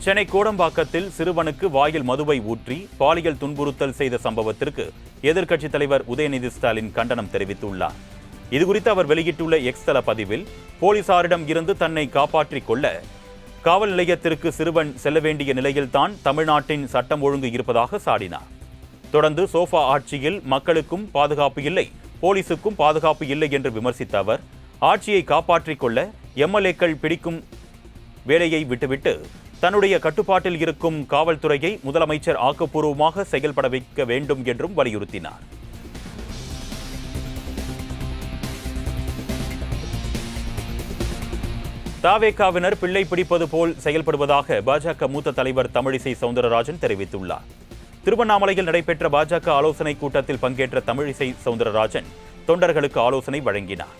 சென்னை கோடம்பாக்கத்தில் சிறுவனுக்கு வாயில் மதுவை ஊற்றி பாலியல் துன்புறுத்தல் செய்த சம்பவத்திற்கு எதிர்க்கட்சித் தலைவர் உதயநிதி ஸ்டாலின் கண்டனம் தெரிவித்துள்ளார். இதுகுறித்து அவர் வெளியிட்டுள்ள எக்ஸ் தள பதிவில், போலீசாரிடம் இருந்து தன்னை காப்பாற்றிக் கொள்ள காவல் நிலையத்திற்கு சிறுவன் செல்ல வேண்டிய நிலையில்தான் தமிழ்நாட்டின் சட்டம் ஒழுங்கு இருப்பதாக சாடினார். தொடர்ந்து சோஃபா ஆட்சியில் மக்களுக்கும் பாதுகாப்பு இல்லை, போலீசுக்கும் பாதுகாப்பு இல்லை என்று விமர்சித்த அவர், ஆட்சியை காப்பாற்றிக் கொள்ள எம்எல்ஏக்கள் பிடிக்கும் வேலையை விட்டுவிட்டு தன்னுடைய கட்டுப்பாட்டில் இருக்கும் காவல்துறையை முதலமைச்சர் ஆக்கப்பூர்வமாக செயல்பட வைக்க வேண்டும் என்றும் வலியுறுத்தினார். தாவேகாவினர் பிள்ளை பிடிப்பது போல் செயல்படுவதாக பாஜக மூத்த தலைவர் தமிழிசை சவுந்தரராஜன் தெரிவித்துள்ளார். திருவண்ணாமலையில் நடைபெற்ற பாஜக ஆலோசனைக் கூட்டத்தில் பங்கேற்ற தமிழிசை சவுந்தரராஜன் தொண்டர்களுக்கு ஆலோசனை வழங்கினார்.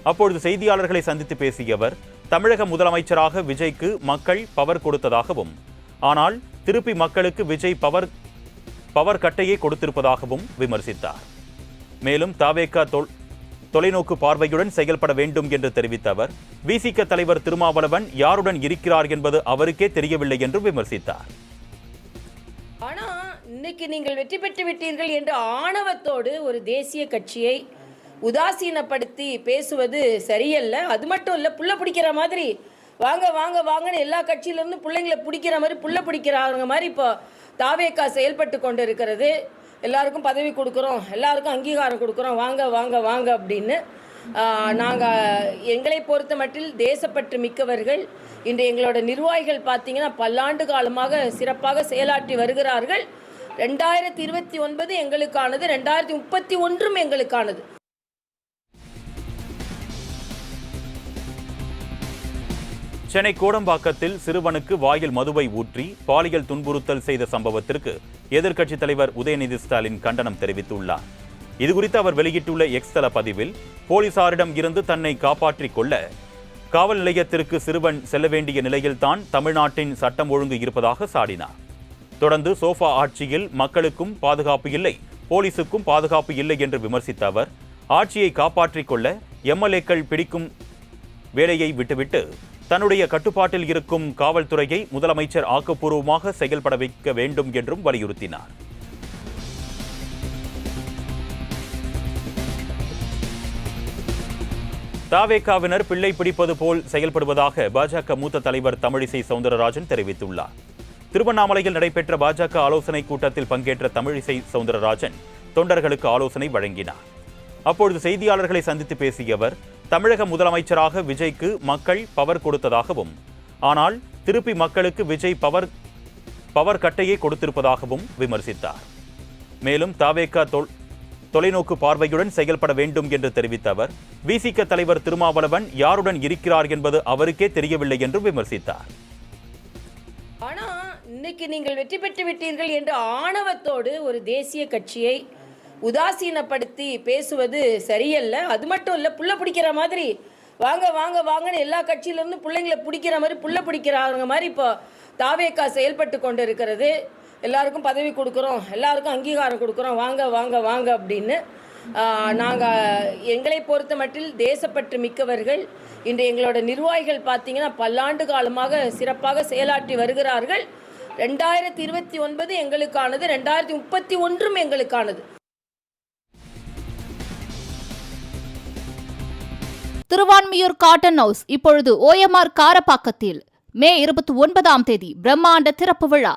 அப்பொழுது செய்தியாளர்களை சந்தித்து பேசிய அவர், தமிழக முதலமைச்சராக விஜய்க்கு மக்கள் பவர் கொடுத்ததாகவும், ஆனால் திருப்பி மக்களுக்கு விஜய் பவர் கட்டையே கொடுத்திருப்பதாகவும் விமர்சித்தார். மேலும் தாவேகா தொலைநோக்கு பார்வையுடன் செயல்பட வேண்டும் என்று தெரிவித்த அவர், விசிக தலைவர் திருமாவளவன் யாருடன் இருக்கிறார் என்பது அவருக்கே தெரியவில்லை என்று விமர்சித்தார். ஆனா இன்னைக்கு நீங்கள் வெற்றி பெற்று விட்டீர்கள் என்ற ஆணவத்தோடு ஒரு தேசிய கட்சியை உதாசீனப்படுத்தி பேசுவது சரியல்ல. அது மட்டும் இல்லை, புள்ள பிடிக்கிற மாதிரி வாங்க வாங்க வாங்கன்னு எல்லா கட்சியிலேருந்து பிள்ளைங்களை பிடிக்கிற மாதிரி புள்ள பிடிக்கிறாங்க மாதிரி இப்போ தாவேகா செயல்பட்டு கொண்டு இருக்கிறது. எல்லாருக்கும் பதவி கொடுக்குறோம், எல்லாருக்கும் அங்கீகாரம் கொடுக்குறோம், வாங்க வாங்க வாங்க அப்படின்னு. நாங்கள் எங்களை பொறுத்த மட்டில் தேசப்பற்று மிக்கவர்கள். இன்று எங்களோட நிர்வாகிகள் பார்த்தீங்கன்னா பல்லாண்டு காலமாக சிறப்பாக செயலாற்றி வருகிறார்கள். 2029 எங்களுக்கானது, 2031 எங்களுக்கானது. சென்னை கோடம்பாக்கத்தில் சிறுவனுக்கு வாயில் மதுவை ஊற்றி பாலியல் துன்புறுத்தல் செய்த சம்பவத்திற்கு எதிர்க்கட்சித் தலைவர் உதயநிதி ஸ்டாலின் கண்டனம் தெரிவித்துள்ளார். இதுகுறித்து அவர் வெளியிட்டுள்ள எக்ஸ் தள பதிவில், போலீசாரிடம் இருந்து தன்னை காப்பாற்றிக் கொள்ள காவல் நிலையத்திற்கு சிறுவன் செல்ல வேண்டிய நிலையில்தான் தமிழ்நாட்டின் சட்டம் ஒழுங்கு இருப்பதாக சாடினார். தொடர்ந்து சோஃபா ஆட்சியில் மக்களுக்கும் பாதுகாப்பு இல்லை, போலீசுக்கும் பாதுகாப்பு இல்லை என்று விமர்சித்த அவர், ஆட்சியை காப்பாற்றிக் கொள்ள எம்எல்ஏக்கள் பிடிக்கும் வேலையை விட்டுவிட்டு தன்னுடைய கட்டுப்பாட்டில் இருக்கும் காவல்துறையை முதலமைச்சர் ஆக்கப்பூர்வமாக செயல்பட வைக்க வேண்டும் என்றும் வலியுறுத்தினார். தாவேகாவினர் பிள்ளை பிடிப்பது போல் செயல்படுவதாக பாஜக மூத்த தலைவர் தமிழிசை சவுந்தரராஜன் தெரிவித்துள்ளார். திருவண்ணாமலையில் நடைபெற்ற பாஜக ஆலோசனைக் கூட்டத்தில் பங்கேற்ற தமிழிசை சவுந்தரராஜன் தொண்டர்களுக்கு ஆலோசனை வழங்கினார். அப்பொழுது செய்தியாளர்களை சந்தித்து பேசிய அவர், தமிழக முதலமைச்சராக விஜய்க்கு மக்கள் பவர் கொடுத்ததாகவும், ஆனால் திருப்பி மக்களுக்கு விஜய் பவர் கட்டையே கொடுத்திருப்பதாகவும் விமர்சித்தார். மேலும் தாவேகா தொலைநோக்கு பார்வையுடன் செயல்பட வேண்டும் என்று தெரிவித்த அவர், விசிக தலைவர் திருமாவளவன் யாருடன் இருக்கிறார் என்பது அவருக்கே தெரியவில்லை என்று விமர்சித்தார். ஆனா இன்னைக்கு நீங்கள் வெற்றி பெற்று விட்டீர்கள் என்ற ஆணவத்தோடு ஒரு தேசிய கட்சியை உதாசீனப்படுத்தி பேசுவது சரியல்ல. அது மட்டும் இல்லை, புள்ள பிடிக்கிற மாதிரி வாங்க வாங்க வாங்கன்னு எல்லா கட்சியிலேருந்து பிள்ளைங்களை பிடிக்கிற மாதிரி புள்ள பிடிக்கிறாங்க மாதிரி இப்போ தாவேகா செயல்பட்டு கொண்டு இருக்கிறது. எல்லாருக்கும் பதவி கொடுக்குறோம், எல்லாருக்கும் அங்கீகாரம் கொடுக்குறோம், வாங்க வாங்க வாங்க அப்படின்னு. நாங்கள் எங்களை பொறுத்த மட்டில் தேசப்பற்று மிக்கவர்கள். இன்று எங்களோட நிர்வாகிகள் பார்த்தீங்கன்னா பல்லாண்டு காலமாக சிறப்பாக செயலாற்றி வருகிறார்கள். 2029 எங்களுக்கானது, 2031 எங்களுக்கானது. திருவான்மியூர் காட்டன் ஹவுஸ் இப்பொழுது OMR காரப்பாக்கத்தில் மே 29 பிரம்மாண்ட திறப்பு விழா.